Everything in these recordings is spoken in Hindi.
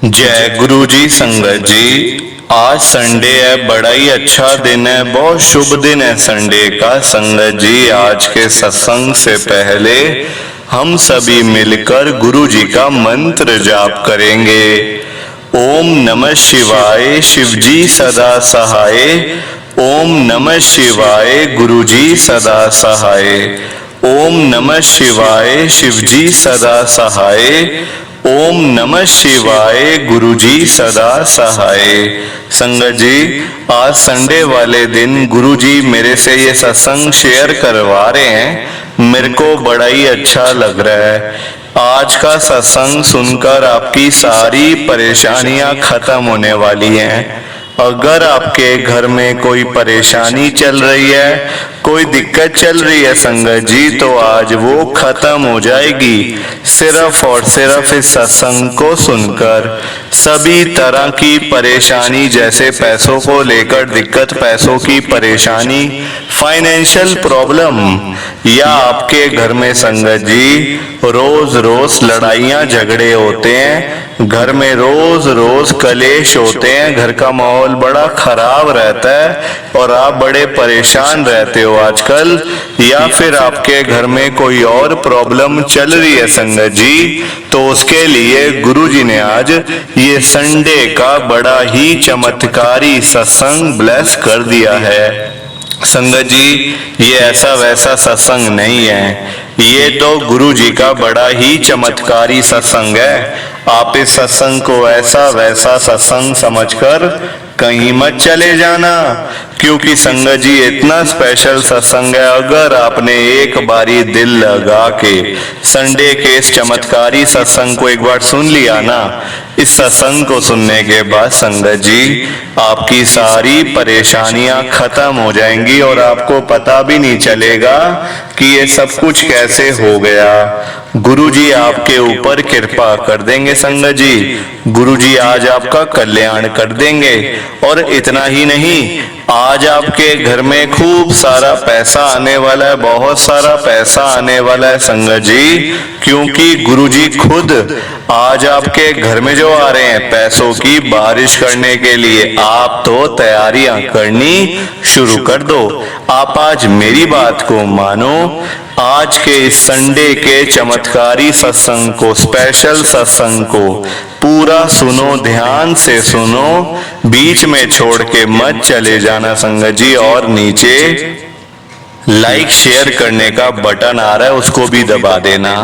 जय गुरु जी। संगत जी, आज संडे है, बड़ा ही अच्छा दिन है, बहुत शुभ दिन है संडे का। संगत जी, आज के सत्संग से पहले हम सभी मिलकर गुरु जी का मंत्र जाप करेंगे। ओम नमः शिवाय, शिव जी सदा सहाय। ओम नमः शिवाय, गुरु जी सदा सहाय। ओम नमः शिवाय, शिव जी सदा सहाय। ओम नमः शिवाय, गुरु जी सदा सहाय। संगत जी, आज संडे वाले दिन गुरु जी मेरे से ये सत्संग शेयर करवा रहे हैं, मेरे को बड़ा ही अच्छा लग रहा है। आज का सत्संग सुनकर आपकी सारी परेशानियां खत्म होने वाली हैं। अगर आपके घर में कोई परेशानी चल रही है, कोई दिक्कत चल रही है संगत जी, तो आज वो खत्म हो जाएगी सिर्फ और सिर्फ इस सत्संग को सुनकर। सभी तरह की परेशानी, जैसे पैसों को लेकर दिक्कत, पैसों की परेशानी, फाइनेंशियल प्रॉब्लम, या आपके घर में संगत जी रोज रोज लड़ाइयां झगड़े होते हैं, घर में रोज रोज कलेश होते हैं, घर का माहौल बड़ा खराब रहता है और आप बड़े परेशान रहते हो आजकल, या फिर आपके घर में कोई और प्रॉब्लम चल रही है संगत जी, तो उसके लिए गुरु जी ने आज ये संडे का बड़ा ही चमत्कारी सत्संग ब्लेस कर दिया है। संगत जी, ये ऐसा वैसा सत्संग नहीं है, ये तो गुरु जी का बड़ा ही चमत्कारी सत्संग है। आप इस सत्संग को ऐसा वैसा सत्संग समझकर कहीं मत चले जाना, क्योंकि संगत जी इतना स्पेशल सत्संग है। अगर आपने एक बारी दिल लगा के संडे के इस चमत्कारी सत्संग को एक बार सुन लिया ना, इस सत्संग को सुनने के बाद संगत जी आपकी सारी परेशानियां खत्म हो जाएंगी और आपको पता भी नहीं चलेगा कि ये सब कुछ कैसे हो गया। गुरु जी आपके ऊपर कृपा कर देंगे संगत जी, गुरु जी आज आपका कल्याण कर देंगे। और इतना ही नहीं, आज आपके घर में खूब सारा पैसा आने वाला है, बहुत सारा पैसा आने वाला है संगत जी, क्योंकि गुरु जी खुद आज आपके घर में जो आ रहे हैं पैसों की बारिश करने के लिए। आप तो तैयारियां करनी शुरू कर दो। आप आज मेरी बात को मानो, आज के इस संडे के चमत्कारी सत्संग को, स्पेशल सत्संग को पूरा सुनो, ध्यान से सुनो, बीच में छोड़ के मत चले जाना संगत जी। और नीचे लाइक शेयर करने का बटन आ रहा है, उसको भी दबा देना।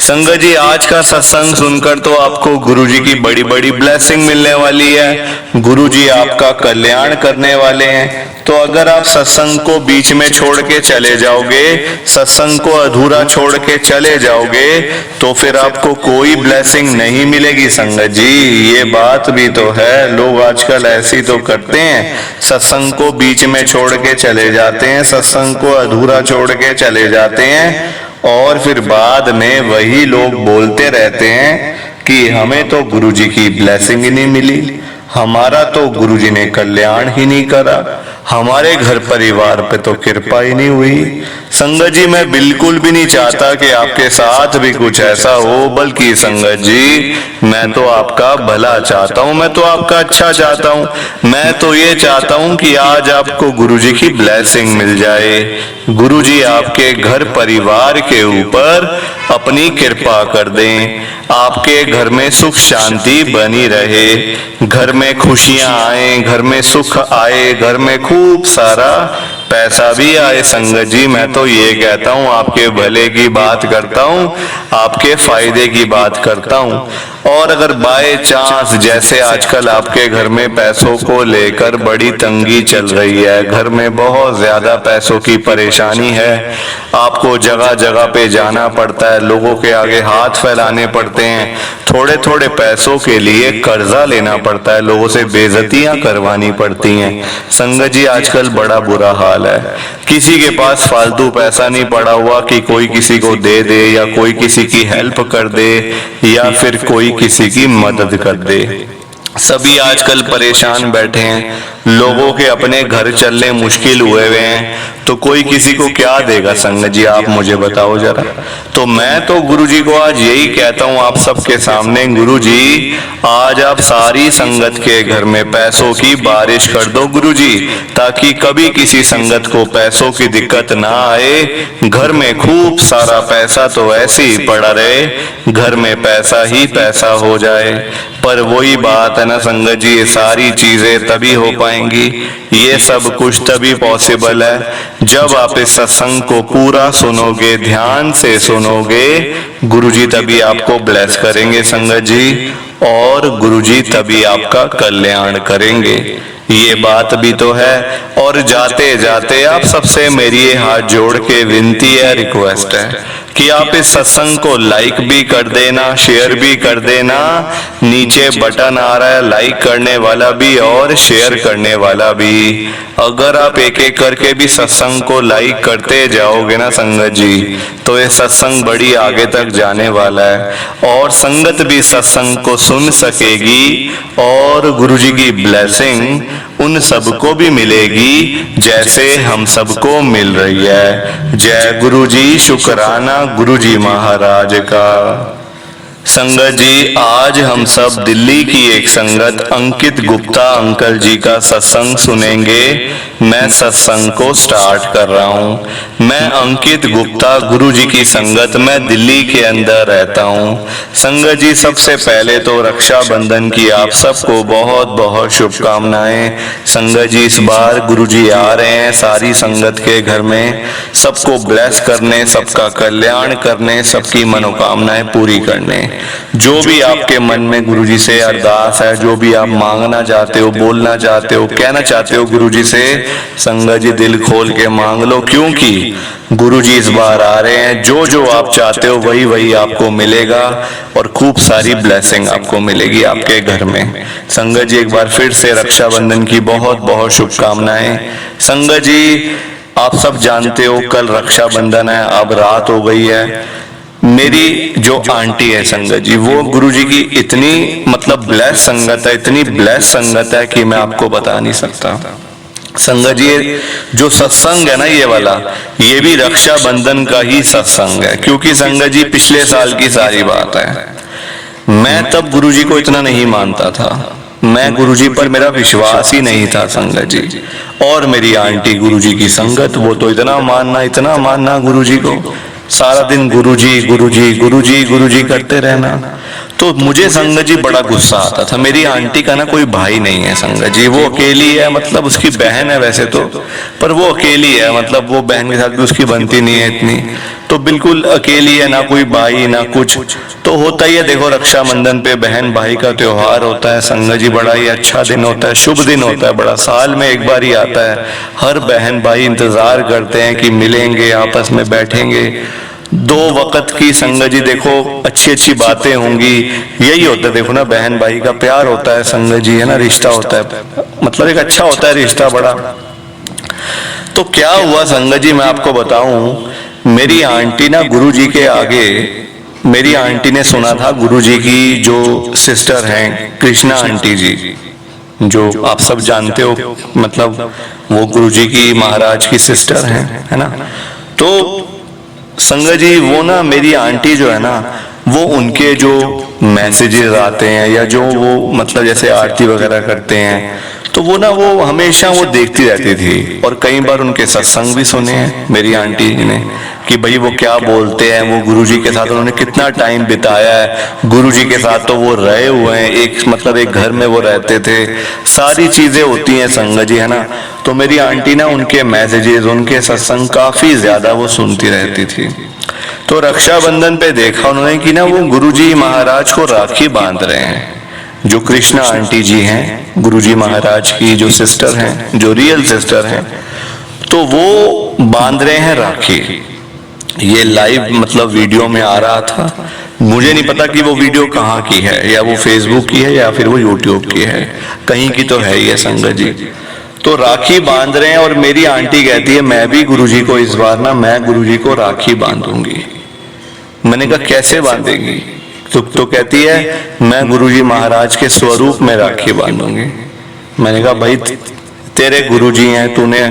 संगत जी, आज का सत्संग सुनकर तो आपको गुरु जी की बड़ी बड़ी ब्लेसिंग मिलने वाली है, गुरु जी आपका कल्याण करने वाले हैं। तो अगर आप सत्संग को बीच में छोड़ के चले जाओगे, सत्संग को अधूरा छोड़ के चले जाओगे, तो फिर आपको कोई ब्लेसिंग नहीं मिलेगी संगत जी। ये बात भी तो है, लोग आजकल ऐसी तो करते हैं, सत्संग को बीच में छोड़ के चले जाते हैं, सत्संग को अधूरा छोड़ के चले जाते हैं, और फिर बाद में वही लोग बोलते रहते हैं कि हमें तो गुरु जी की ब्लेसिंग ही नहीं मिली, हमारा तो गुरु जी ने कल्याण ही नहीं करा, हमारे घर परिवार पे तो कृपा ही नहीं हुई। संगत जी, मैं बिल्कुल भी नहीं चाहता कि आपके साथ भी कुछ ऐसा हो, बल्कि संगत जी मैं तो आपका भला चाहता हूँ, मैं तो आपका अच्छा चाहता हूँ। मैं तो ये चाहता हूँ कि आज आपको गुरु जी की ब्लेसिंग मिल जाए, गुरु जी आपके घर परिवार के ऊपर अपनी कृपा कर दें, आपके घर में सुख शांति बनी रहे, घर में खुशियां आए, घर में सुख आए, घर में खूब सारा पैसा भी आए। संगत जी, मैं तो ये कहता हूँ, आपके भले की बात करता हूँ, आपके फायदे की बात करता हूँ। और अगर बाय चांस, जैसे आजकल आपके घर में पैसों को लेकर बड़ी तंगी चल रही है, घर में बहुत ज्यादा पैसों की परेशानी है, आपको जगह जगह पे जाना पड़ता है, लोगों के आगे हाथ फैलाने पड़ते हैं, थोड़े थोड़े पैसों के लिए कर्जा लेना पड़ता है, लोगों से बेइज्जतियां करवानी पड़ती हैं। संगत जी, आजकल बड़ा बुरा हाल है, किसी के पास फालतू पैसा नहीं पड़ा हुआ कि कोई किसी को दे दे, या कोई किसी की हेल्प कर दे, या फिर कोई किसी की मदद कर दे। सभी आजकल परेशान बैठे हैं, लोगों के अपने घर चलने मुश्किल हुए हैं, तो कोई किसी को क्या देगा संगत जी, आप मुझे बताओ जरा। तो मैं तो गुरुजी को आज यही कहता हूँ आप सबके सामने, गुरुजी आज आप सारी संगत के घर में पैसों की बारिश कर दो गुरुजी, ताकि कभी किसी संगत को पैसों की दिक्कत ना आए। घर में खूब सारा पैसा तो ऐसे ही पड़ा रहे, घर में पैसा ही पैसा हो जाए। पर वही बात है ना संगत जी, ये सारी चीजें तभी हो पाएंगी, ये सब कुछ तभी पॉसिबल है जब आप इस सत्संग को पूरा सुनोगे, ध्यान से सुनोगे। गुरुजी तभी आपको ब्लेस करेंगे संगत जी, और गुरुजी तभी आपका कल्याण करेंगे। ये बात भी तो है। और जाते जाते आप सबसे मेरी ये हाथ जोड़ के विनती है, रिक्वेस्ट है कि आप इस सत्संग को लाइक भी कर देना, शेयर भी कर देना। नीचे बटन आ रहा है लाइक करने वाला भी और शेयर करने वाला भी। अगर आप एक एक करके भी सत्संग को लाइक करते जाओगे ना संगत जी, तो ये सत्संग बड़ी आगे तक जाने वाला है, और संगत भी सत्संग को सुन सकेगी, और गुरुजी की ब्लेसिंग उन सबको भी मिलेगी जैसे हम सबको मिल रही है। जय गुरुजी, शुक्राना गुरुजी महाराज का। संगत जी आज हम सब दिल्ली की एक संगत अंकित गुप्ता अंकल जी का सत्संग सुनेंगे। मैं सत्संग को स्टार्ट कर रहा हूँ। मैं अंकित गुप्ता, गुरुजी की संगत, मैं दिल्ली के अंदर रहता हूँ। संगत जी सबसे पहले तो रक्षाबंधन की आप सबको बहुत बहुत शुभकामनाएं। संगत जी इस बार गुरुजी आ रहे हैं सारी संगत के घर में, सबको ब्लेस करने, सबका कल्याण करने, सबकी मनोकामनाएं पूरी करने। जो भी आपके मन में गुरुजी से अरदास है, जो भी आप मांगना चाहते हो, बोलना चाहते हो, कहना चाहते हो गुरुजी से, संगत जी दिल खोल के मांग लो, क्योंकि गुरुजी इस बार आ रहे हैं। जो जो आप चाहते हो वही वही आपको मिलेगा, और खूब सारी ब्लेसिंग आपको मिलेगी आपके घर में। संगत जी एक बार फिर से रक्षाबंधन की बहुत बहुत शुभकामनाएं। संगत जी आप सब जानते हो कल रक्षाबंधन है, अब रात हो गई है। मेरी जो आंटी है संगत जी, वो गुरुजी की इतनी मतलब ब्लेस संगत है, इतनी ब्लेस संगत है कि मैं आपको बता नहीं सकता। संगत जी जो सत्संग है ना ये वाला, ये भी रक्षाबंधन का ही सत्संग है, क्योंकि संगत जी पिछले साल की सारी बात है। मैं तब गुरुजी को इतना नहीं मानता था, मैं गुरुजी पर मेरा विश्वास ही नहीं था संगत जी। और मेरी आंटी गुरुजी की संगत, वो तो इतना मानना गुरुजी को, सारा दिन गुरुजी गुरुजी गुरुजी गुरुजी करते रहना। तो मुझे संगत जी बड़ा गुस्सा आता था। मेरी आंटी का ना कोई भाई नहीं है संगत जी, वो अकेली है, मतलब उसकी बहन है वैसे तो, पर वो अकेली है, मतलब वो बहन के साथ भी उसकी बनती नहीं है इतनी, तो बिल्कुल अकेली है, ना कोई भाई ना कुछ। तो होता ही है, देखो रक्षाबंधन पे बहन भाई का त्योहार होता है संगत जी, बड़ा ही अच्छा दिन होता है, शुभ दिन होता है, बड़ा साल में एक बार ही आता है। हर बहन भाई इंतजार करते हैं कि मिलेंगे, आपस में बैठेंगे, दो वक्त की संगत जी देखो अच्छी अच्छी बातें होंगी, यही होता है। देखो ना बहन भाई का प्यार होता है संगत जी, है ना, रिश्ता होता है, मतलब एक अच्छा होता है रिश्ता बड़ा। तो क्या हुआ संगत जी मैं आपको बताऊं, मेरी आंटी ना गुरुजी के आगे, मेरी आंटी ने सुना था गुरुजी की जो सिस्टर हैं कृष्णा आंटी जी, जो आप सब जानते हो, मतलब वो गुरुजी की महाराज की सिस्टर हैं, है ना। तो संगत जी वो ना मेरी आंटी जो है ना, वो उनके जो मैसेजेस आते हैं या जो वो मतलब जैसे आरती वगैरह करते हैं, तो वो ना वो हमेशा वो देखती रहती थी। और कई बार उनके सत्संग भी सुने हैं मेरी आंटी ने, कि भाई वो क्या बोलते हैं, वो गुरुजी के साथ उन्होंने कितना टाइम बिताया है, गुरुजी के साथ तो वो रहे हुए हैं, एक मतलब एक घर में वो रहते थे, सारी चीजें होती हैं संगत जी, है ना। तो मेरी आंटी ना उनके मैसेजेस, उनके सत्संग काफी ज्यादा वो सुनती रहती थी। तो रक्षाबंधन पे देखा उन्होंने कि ना वो गुरुजी महाराज को राखी बांध रहे हैं, जो कृष्णा आंटी जी हैं गुरुजी महाराज की जो सिस्टर हैं, जो रियल सिस्टर हैं, तो वो बांध रहे हैं राखी। ये लाइव मतलब वीडियो में आ रहा था, मुझे नहीं पता कि वो वीडियो कहाँ की है, या वो फेसबुक की है या फिर वो यूट्यूब की है, कहीं की तो है ये संगत जी। तो राखी बांध रहे हैं, और मेरी आंटी कहती है मैं भी गुरुजी को इस बार ना, मैं गुरुजी को राखी बांधूंगी। मैंने कहा कैसे बांधेगी, तो कहती है मैं गुरुजी महाराज के स्वरूप में राखी बांधूंगी। मैंने कहा भाई तेरे गुरुजी हैं, तूने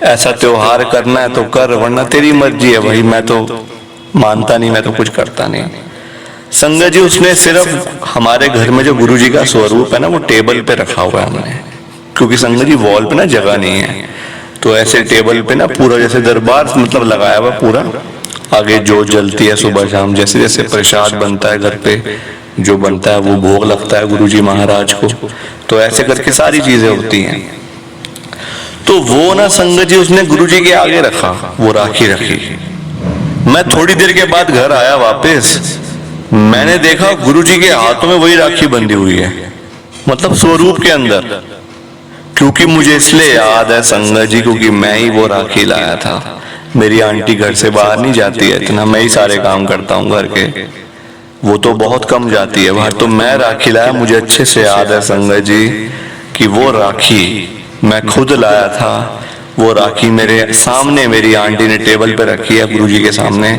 ऐसा त्योहार करना है तो कर, वरना तेरी मर्जी है भाई, मैं तो मानता नहीं, मैं तो कुछ करता नहीं। संगत जी उसने सिर्फ हमारे घर में जो गुरुजी का स्वरूप है ना, वो टेबल पे रखा हुआ है हमने, क्योंकि संगत जी वॉल पे ना जगह नहीं है, तो ऐसे टेबल पे ना पूरा जैसे दरबार मतलब लगाया हुआ पूरा, आगे जोत जलती है सुबह शाम, जैसे जैसे प्रसाद बनता है घर पे जो बनता है वो भोग लगता है गुरुजी महाराज को, तो ऐसे करके सारी चीजें होती हैं। तो वो ना संगत जी उसने गुरुजी के आगे रखा, वो राखी रखी। मैं थोड़ी देर के बाद घर आया वापस, मैंने देखा गुरुजी के हाथों में वही राखी बंधी हुई है, मतलब स्वरूप के अंदर। क्योंकि मुझे इसलिए याद है संगत जी, क्योंकि मैं ही वो राखी लाया था। मेरी आंटी घर से बाहर नहीं जाती है इतना, मैं ही सारे काम करता हूँ घर के, वो तो बहुत कम जाती है बाहर, तो मैं राखी लाया। मुझे अच्छे से याद है संगत जी कि वो राखी मैं खुद लाया था। वो राखी मेरे सामने मेरी आंटी ने टेबल पे रखी है गुरुजी के सामने,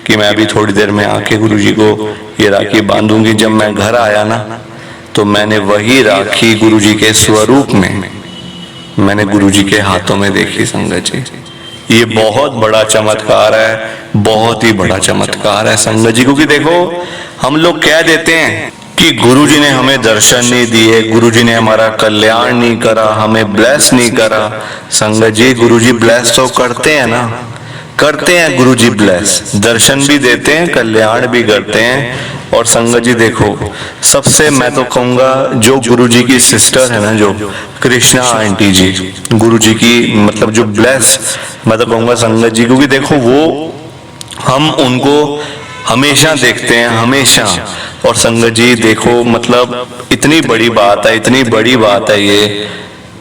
कि मैं अभी थोड़ी देर में आके गुरुजी को ये राखी बांधूंगी। जब मैं घर आया ना, तो मैंने वही राखी गुरुजी के स्वरूप में मैंने गुरुजी के हाथों में देखी संगत जी। ये बहुत बड़ा चमत्कार है, बहुत ही बड़ा चमत्कार है संगत जी। क्योंकि देखो हम लोग कह देते हैं कि गुरुजी ने हमें दर्शन नहीं दिए, गुरुजी ने हमारा कल्याण नहीं करा, हमें ब्लेस नहीं करा। संगत जी गुरुजी ब्लेस तो करते हैं ना, करते हैं गुरुजी ब्लेस, दर्शन भी देते हैं, कल्याण भी करते हैं। और संगत जी देखो, सबसे मैं तो कहूंगा जो गुरुजी की सिस्टर है ना, जो कृष्णा आंटी जी, गुरुजी की मतलब जो ब्लेस, मैं तो कहूंगा संगत जी, क्योंकि देखो वो हम उनको हमेशा देखते हैं, हमेशा। और संगत जी देखो मतलब इतनी बड़ी बात है, इतनी बड़ी बात है, ये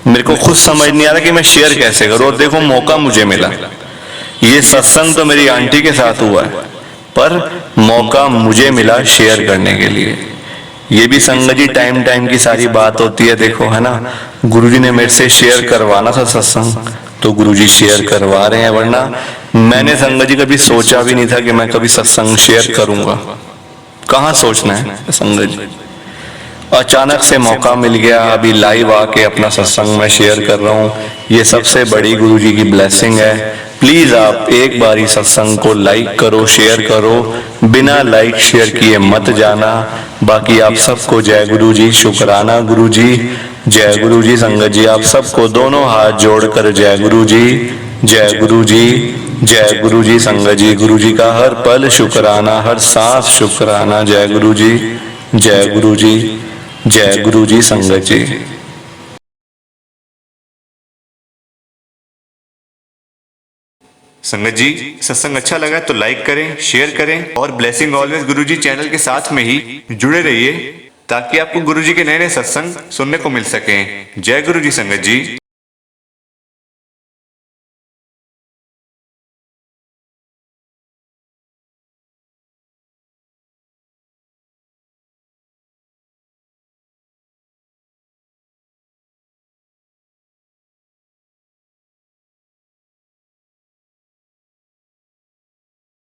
मेरे को खुद समझ नहीं आ रहा कि मैं शेयर कैसे करूं। और देखो मौका मुझे मिला, ये सत्संग तो मेरी आंटी के साथ हुआ है, पर मौका मुझे मिला शेयर करने के लिए। ये भी संगत जी टाइम टाइम की सारी बात होती है, देखो है ना। गुरुजी ने मेरे से शेयर करवाना था सत्संग, तो गुरुजी शेयर करवा रहे हैं, वरना मैंने संगत जी कभी सोचा भी नहीं था कि मैं कभी सत्संग शेयर करूंगा। कहाँ सोचना है संगत जी, अचानक से मौका मिल गया, अभी लाइव आके अपना सत्संग में शेयर कर रहा हूँ। ये सबसे बड़ी गुरुजी की ब्लेसिंग है। प्लीज आप एक बारी सत्संग को लाइक करो, शेयर करो, बिना लाइक शेयर किए मत जाना। बाकी आप सबको जय गुरुजी, शुक्राना गुरुजी, जय गुरुजी। संगत जी आप सबको दोनों हाथ जोड़कर जय गुरुजी, जय गुरुजी, जय गुरुजी। संगत जी गुरुजी का हर पल शुक्राना, हर सांस शुक्राना। जय गुरुजी, जय गुरुजी, जय गुरुजी। संगत जी संगत जी सत्संग अच्छा लगा तो लाइक करें, शेयर करें और ब्लेसिंग ऑलवेज गुरुजी चैनल के साथ में ही जुड़े रहिए, ताकि आपको गुरुजी के नए नए सत्संग सुनने को मिल सकें। जय गुरुजी संगत जी।